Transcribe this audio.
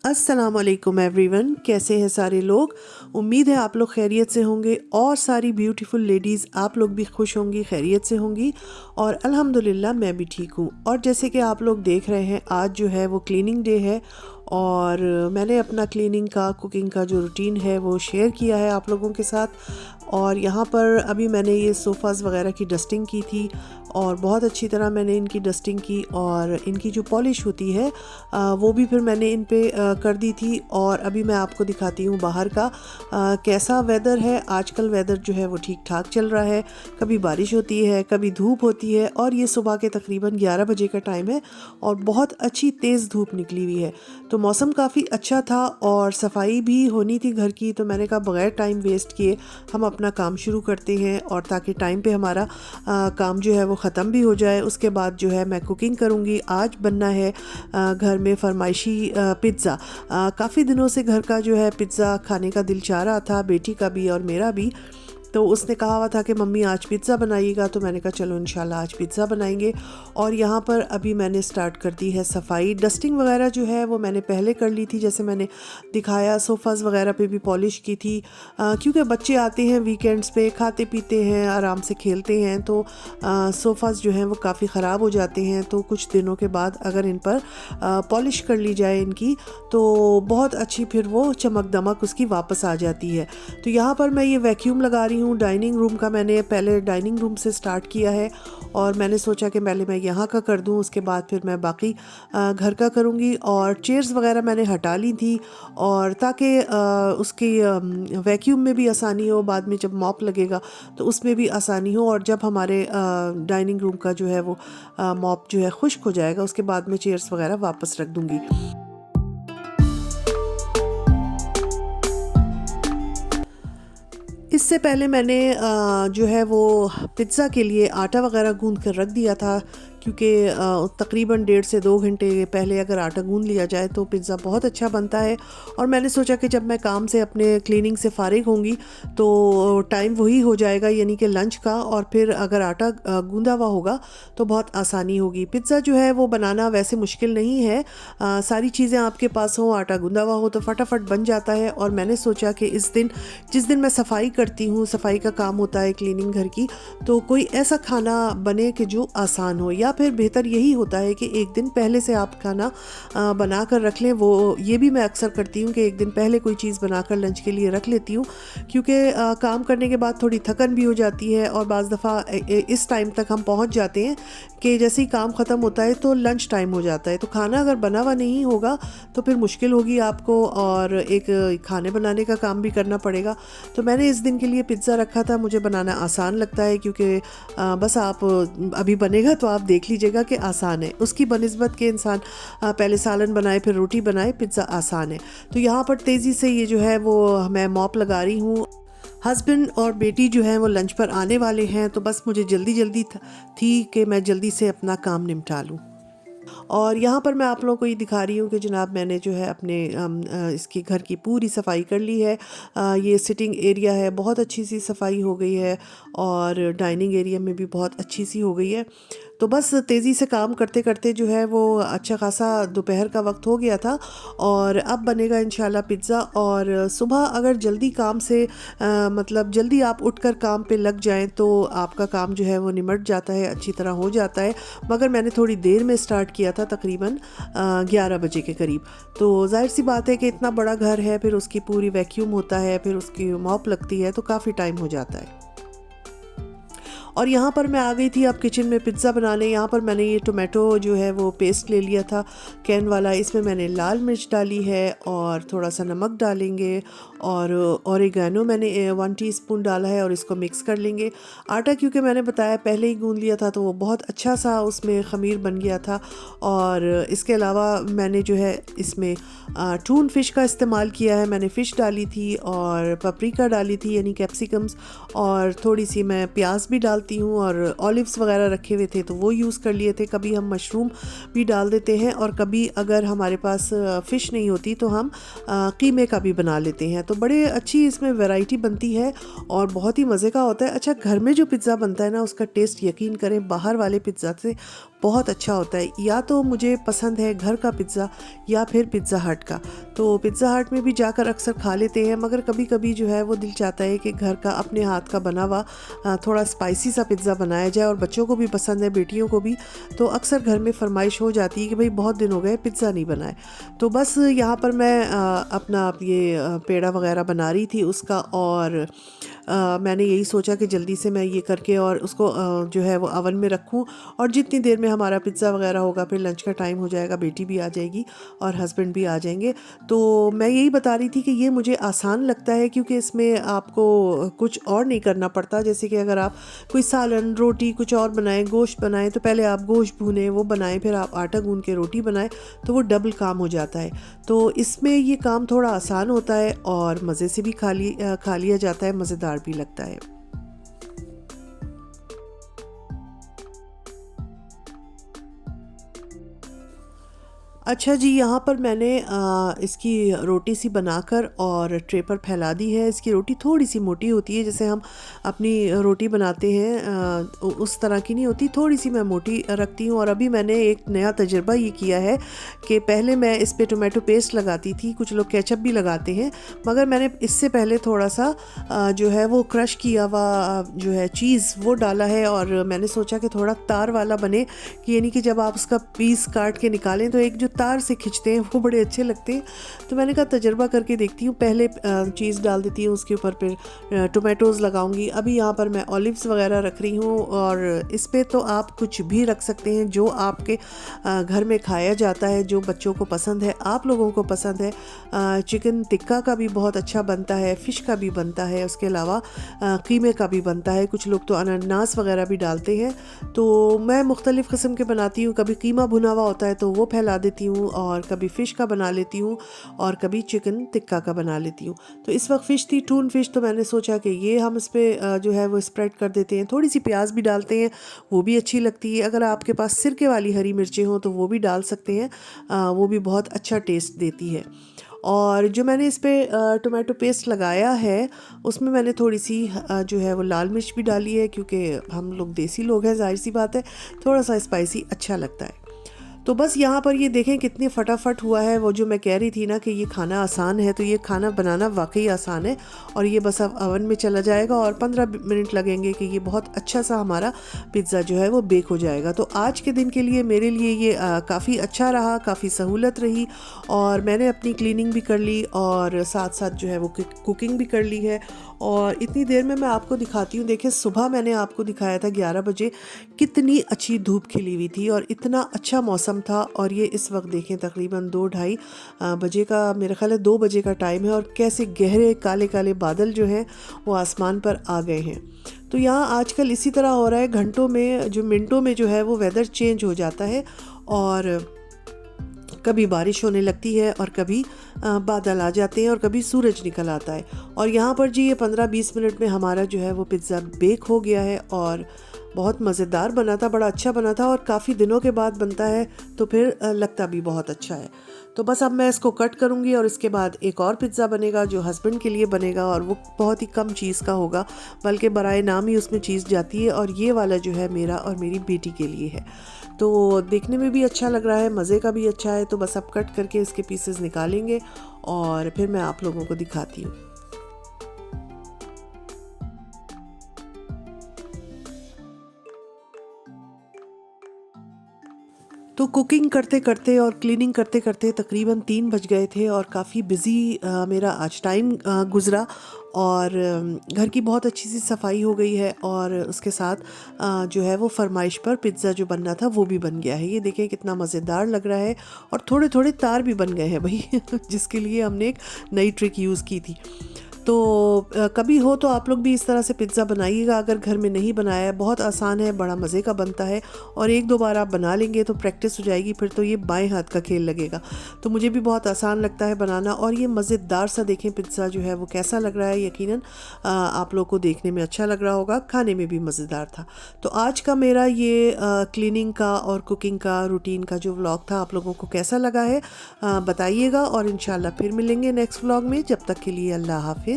अस्सलामुअलैकुम एवरीवन, कैसे हैं सारे लोग। उम्मीद है आप लोग खैरियत से होंगे और सारी ब्यूटीफुल लेडीज़ आप लोग भी खुश होंगी, खैरियत से होंगी और अल्हम्दुलिल्लाह मैं भी ठीक हूँ। और जैसे कि आप लोग देख रहे हैं, आज जो है वो क्लीनिंग डे है और मैंने अपना क्लीनिंग का, कुकिंग का जो रूटीन है वो शेयर किया है आप लोगों के साथ। और यहाँ पर अभी मैंने ये सोफ़ाज़ वगैरह की डस्टिंग की थी और बहुत अच्छी तरह मैंने इनकी डस्टिंग की और इनकी जो पॉलिश होती है वो भी फिर मैंने इन पे कर दी थी। और अभी मैं आपको दिखाती हूँ बाहर का कैसा वेदर है। आजकल वेदर जो है वो ठीक ठाक चल रहा है, कभी बारिश होती है, कभी धूप होती है। और ये सुबह के तकरीबन 11 बजे का टाइम है और बहुत अच्छी तेज़ धूप निकली हुई है, तो मौसम काफ़ी अच्छा था और सफाई भी होनी थी घर की। तो मैंने कहा बग़ैर टाइम वेस्ट किए हम अपना काम शुरू करते हैं, और ताकि टाइम पे हमारा काम जो है वो ख़त्म भी हो जाए। उसके बाद जो है मैं कुकिंग करूँगी। आज बनना है घर में फरमाइशी पिज़्ज़ा। काफ़ी दिनों से घर का जो है पिज़्ज़ा खाने का दिल चाह रहा था, बेटी का भी और मेरा भी। तो उसने कहा हुआ था कि मम्मी आज पिज़्ज़ा बनाइएगा, तो मैंने कहा चलो इंशाल्लाह आज पिज़्ज़ा बनाएंगे। और यहाँ पर अभी मैंने स्टार्ट कर दी है सफाई। डस्टिंग वगैरह जो है वो मैंने पहले कर ली थी, जैसे मैंने दिखाया। सोफ़ाज़ वगैरह पे भी पॉलिश की थी, क्योंकि बच्चे आते हैं वीकेंड्स पे, खाते पीते हैं, आराम से खेलते हैं, तो सोफ़ाज़ जो हैं वो काफ़ी ख़राब हो जाते हैं। तो कुछ दिनों के बाद अगर इन पर पॉलिश कर ली जाए इनकी, तो बहुत अच्छी फिर वो चमक दमक उसकी वापस आ जाती है। तो यहाँ पर मैं ये वैक्यूम लगा रही हूँ डाइनिंग रूम का। मैंने पहले डाइनिंग रूम से स्टार्ट किया है और मैंने सोचा कि पहले मैं यहाँ का कर दूँ, उसके बाद फिर मैं बाकी घर का करूँगी। और चेयर्स वगैरह मैंने हटा ली थी, और ताकि उसकी वैक्यूम में भी आसानी हो, बाद में जब मॉप लगेगा तो उसमें भी आसानी हो। और जब हमारे डाइनिंग रूम का जो है वो मॉप जो है खुश्क हो जाएगा, उसके बाद मैं चेयर्स वगैरह वापस रख दूँगी। इससे पहले मैंने जो है वो पिज़्ज़ा के लिए आटा वगैरह गूंद कर रख दिया था, क्योंकि तकरीबन 1.5 से 2 घंटे पहले अगर आटा गूंद लिया जाए तो पिज़्ज़ा बहुत अच्छा बनता है। और मैंने सोचा कि जब मैं काम से, अपने क्लीनिंग से फ़ारिग होंगी तो टाइम वही हो जाएगा, यानी कि लंच का, और फिर अगर आटा गूंदा हुआ होगा तो बहुत आसानी होगी। पिज़्ज़ा जो है वो बनाना वैसे मुश्किल नहीं है, सारी चीज़ें आपके पास हों, आटा गूंदा हुआ हो तो फटाफट बन जाता है। और मैंने सोचा कि इस दिन, जिस दिन मैं सफाई करती हूँ, सफाई का काम होता है क्लीनिंग घर की, तो कोई ऐसा खाना बने कि जो आसान हो, या फिर बेहतर यही होता है कि एक दिन पहले से आप खाना बना कर रख लें। वो ये भी मैं अक्सर करती हूँ कि एक दिन पहले कोई चीज़ बनाकर लंच के लिए रख लेती हूँ, क्योंकि काम करने के बाद थोड़ी थकन भी हो जाती है। और बाज़ दफ़ा इस टाइम तक हम पहुँच जाते हैं कि जैसे ही काम ख़त्म होता है तो लंच टाइम हो जाता है। तो खाना अगर बना हुआ नहीं होगा तो फिर मुश्किल होगी आपको, और एक खाने बनाने का काम भी करना पड़ेगा। तो मैंने इस दिन के लिए पिज़्ज़ा रखा था। मुझे बनाना आसान लगता है, क्योंकि बस आप अभी बनेगा तो आप देख लीजिएगा कि आसान है, उसकी बनिस्बत के इंसान पहले सालन बनाए फिर रोटी बनाए, पिज़्ज़ा आसान है। तो यहाँ पर तेज़ी से ये जो है वो मैं मॉप लगा रही हूँ। हस्बैंड और बेटी जो है वो लंच पर आने वाले हैं, तो बस मुझे जल्दी जल्दी थी कि मैं जल्दी से अपना काम निपटा लूँ। और यहाँ पर मैं आप लोगों को ये दिखा रही हूँ कि जनाब मैंने जो है अपने इसकी घर की पूरी सफाई कर ली है। ये सिटिंग एरिया है, बहुत अच्छी सी सफाई हो गई है, और डाइनिंग एरिया में भी बहुत अच्छी सी हो गई है। तो बस तेज़ी से काम करते करते जो है वो अच्छा खासा दोपहर का वक्त हो गया था, और अब बनेगा इंशाल्लाह पिज़्ज़ा। और सुबह अगर जल्दी काम से मतलब जल्दी आप उठकर काम पे लग जाएं तो आपका काम जो है वो निमट जाता है, अच्छी तरह हो जाता है। मगर मैंने थोड़ी देर में स्टार्ट किया था, तकरीबन 11 बजे के करीब। तो जाहिर सी बात है कि इतना बड़ा घर है, फिर उसकी पूरी वैक्यूम होता है, फिर उसकी मॉप लगती है, तो काफ़ी टाइम हो जाता है। और यहाँ पर मैं आ गई थी अब किचन में पिज़्ज़ा बनाने। यहाँ पर मैंने ये टोमेटो जो है वो पेस्ट ले लिया था कैन वाला, इसमें मैंने लाल मिर्च डाली है और थोड़ा सा नमक डालेंगे, और ओरिगैनो मैंने 1 टीस्पून डाला है, और इसको मिक्स कर लेंगे। आटा क्योंकि मैंने बताया पहले ही गूंद लिया था, तो वो बहुत अच्छा सा उसमें ख़मीर बन गया था। और इसके अलावा मैंने जो है इसमें टून फ़िश का इस्तेमाल किया है। मैंने फ़िश डाली थी और पपरिका डाली थी, यानी कैप्सिकम्स, और थोड़ी सी मैं प्याज भी डालती हूँ, और ऑलिव्स वगैरह रखे हुए थे तो वो यूज़ कर लिए थे। कभी हम मशरूम भी डाल देते हैं, और कभी अगर हमारे पास फ़िश नहीं होती तो हम कीमे का भी बना लेते हैं। तो बड़े अच्छी इसमें वैरायटी बनती है और बहुत ही मज़े का होता है। अच्छा, घर में जो पिज़्ज़ा बनता है ना, उसका टेस्ट यकीन करें बाहर वाले पिज़्ज़ा से बहुत अच्छा होता है। या तो मुझे पसंद है घर का पिज़्ज़ा या फिर पिज़्ज़ा हट का। तो पिज़्ज़ा हट में भी जाकर अक्सर खा लेते हैं, मगर कभी कभी जो है वो दिल चाहता है कि घर का अपने हाथ का बना हुआ थोड़ा स्पाइसी सा पिज़्ज़ा बनाया जाए, और बच्चों को भी पसंद है, बेटियों को भी। तो अक्सर घर में फरमाइश हो जाती है कि भाई बहुत दिन हो गए पिज़्ज़ा नहीं बनाए। तो बस यहाँ पर मैं अपना ये पेड़ा वगैरह बना रही थी उसका, और मैंने यही सोचा कि जल्दी से मैं ये करके और उसको जो है वो अवन में रखूं, और जितनी देर में हमारा पिज़्ज़ा वगैरह होगा फिर लंच का टाइम हो जाएगा, बेटी भी आ जाएगी और हस्बैंड भी आ जाएंगे। तो मैं यही बता रही थी कि ये मुझे आसान लगता है, क्योंकि इसमें आपको कुछ और नहीं करना पड़ता। जैसे कि अगर आप कोई सालन, रोटी कुछ और बनाएं, गोश्त बनाएं, तो पहले आप गोश्त भूनें, वो बनाएं, फिर आप आटा गूंद के रोटी बनाएं, तो वो डबल काम हो जाता है। तो इसमें ये काम थोड़ा आसान होता है और मज़े से भी खा लिया जाता है, मज़ेदार भी लगता है। अच्छा जी, यहाँ पर मैंने इसकी रोटी सी बनाकर और ट्रे पर फैला दी है। इसकी रोटी थोड़ी सी मोटी होती है, जैसे हम अपनी रोटी बनाते हैं उस तरह की नहीं होती, थोड़ी सी मैं मोटी रखती हूँ। और अभी मैंने एक नया तजुर्बा ये किया है कि पहले मैं इस पे टोमेटो पेस्ट लगाती थी, कुछ लोग केचप भी लगाते हैं, मगर मैंने इससे पहले थोड़ा सा जो है वो क्रश किया हुआ जो है चीज़ वो डाला है। और मैंने सोचा कि थोड़ा तार वाला बने, कि यानी कि जब आप उसका पीस काट के निकालें तो एक जो तार से खिंचते हैं वो बड़े अच्छे लगते हैं। तो मैंने कहा तजर्बा करके देखती हूँ, पहले चीज़ डाल देती हूँ, उसके ऊपर फिर टोमेटोज़ लगाऊंगी। अभी यहाँ पर मैं ऑलिव्स वगैरह रख रही हूँ, और इस पर तो आप कुछ भी रख सकते हैं जो आपके घर में खाया जाता है, जो बच्चों को पसंद है, आप लोगों को पसंद है। चिकन टिक्का का भी बहुत अच्छा बनता है, फ़िश का भी बनता है, उसके अलावा कीमे का भी बनता है, कुछ लोग तो अनानास वगैरह भी डालते हैं। तो मैं मुख्तलिफ़ किस्म के बनाती हूँ, कभी कीमा भुना हुआ होता है तो वो फैला देती हूँ, और कभी फ़िश का बना लेती हूँ, और कभी चिकन टिक्का का बना लेती हूँ। तो इस वक्त फ़िश थी, टून फ़िश, तो मैंने सोचा कि ये हम इस पर जो है वो स्प्रेड कर देते हैं। थोड़ी सी प्याज भी डालते हैं, वो भी अच्छी लगती है। अगर आपके पास सिरके वाली हरी मिर्चें हों तो वो भी डाल सकते हैं, वो भी बहुत अच्छा टेस्ट देती है। और जो मैंने इस पर टोमेटो पेस्ट लगाया है उसमें मैंने थोड़ी सी जो है वो लाल मिर्च भी डाली है, क्योंकि हम लोग देसी लोग हैं, जाहिर सी बात है थोड़ा सा स्पाइसी अच्छा लगता है। तो बस यहाँ पर ये देखें कितनी फटाफट हुआ है। वो जो मैं कह रही थी ना कि ये खाना आसान है, तो ये खाना बनाना वाकई आसान है। और ये बस अब अवन में चला जाएगा और 15 मिनट लगेंगे कि ये बहुत अच्छा सा हमारा पिज़्ज़ा जो है वो बेक हो जाएगा। तो आज के दिन के लिए मेरे लिए ये काफ़ी अच्छा रहा, काफ़ी सहूलत रही, और मैंने अपनी क्लीनिंग भी कर ली और साथ साथ जो है वो कुकिंग भी कर ली है। और इतनी देर में मैं आपको दिखाती हूँ, देखिए सुबह मैंने आपको दिखाया था 11 बजे, कितनी अच्छी धूप खिली हुई थी और इतना अच्छा मौसम था। और ये इस वक्त देखें तकरीबन 2-2:30 बजे का, मेरा ख्याल है 2 बजे का टाइम है, और कैसे गहरे काले काले बादल जो हैं वो आसमान पर आ गए हैं। तो यहाँ आजकल इसी तरह हो रहा है, घंटों में जो मिनटों में जो है वो वेदर चेंज हो जाता है, और कभी बारिश होने लगती है और कभी बादल आ जाते हैं और कभी सूरज निकल आता है। और यहाँ पर जी ये 15-20 मिनट में हमारा जो है वो पिज़्ज़ा बेक हो गया है, और बहुत मज़ेदार बना था, बड़ा अच्छा बना था, और काफ़ी दिनों के बाद बनता है तो फिर लगता भी बहुत अच्छा है। तो बस अब मैं इसको कट करूँगी, और इसके बाद एक और पिज़्ज़ा बनेगा जो हस्बैंड के लिए बनेगा, और वो बहुत ही कम चीज़ का होगा, बल्कि बराए नाम ही उसमें चीज़ जाती है। और ये वाला जो है मेरा और मेरी बेटी के लिए है। तो देखने में भी अच्छा लग रहा है, मज़े का भी अच्छा है। तो बस अब कट करके इसके पीसेस निकालेंगे और फिर मैं आप लोगों को दिखाती हूँ। तो कुकिंग करते करते और क्लीनिंग करते करते तकरीबन 3 बज गए थे, और काफ़ी बिज़ी मेरा आज टाइम गुज़रा। और घर की बहुत अच्छी सी सफाई हो गई है, और उसके साथ जो है वो फरमाइश पर पिज़्ज़ा जो बनना था वो भी बन गया है। ये देखें कितना मज़ेदार लग रहा है, और थोड़े थोड़े तार भी बन गए हैं भाई जिसके लिए हमने एक नई ट्रिक यूज़ की थी। तो कभी हो तो आप लोग भी इस तरह से पिज़्ज़ा बनाइएगा, अगर घर में नहीं बनाया है। बहुत आसान है, बड़ा मज़े का बनता है, और 1-2 बार आप बना लेंगे तो प्रैक्टिस हो जाएगी, फिर तो ये बाएं हाथ का खेल लगेगा। तो मुझे भी बहुत आसान लगता है बनाना। और ये मज़ेदार सा देखें पिज़्ज़ा जो है वो कैसा लग रहा है। यकीनन आप लोग को देखने में अच्छा लग रहा होगा, खाने में भी मज़ेदार था। तो आज का मेरा ये क्लीनिंग का और कुकिंग का रूटीन का जो व्लॉग था, आप लोगों को कैसा लगा है बताइएगा, और इंशाल्लाह फिर मिलेंगे नेक्स्ट व्लॉग में। जब तक के लिए अल्लाह हाफिज़।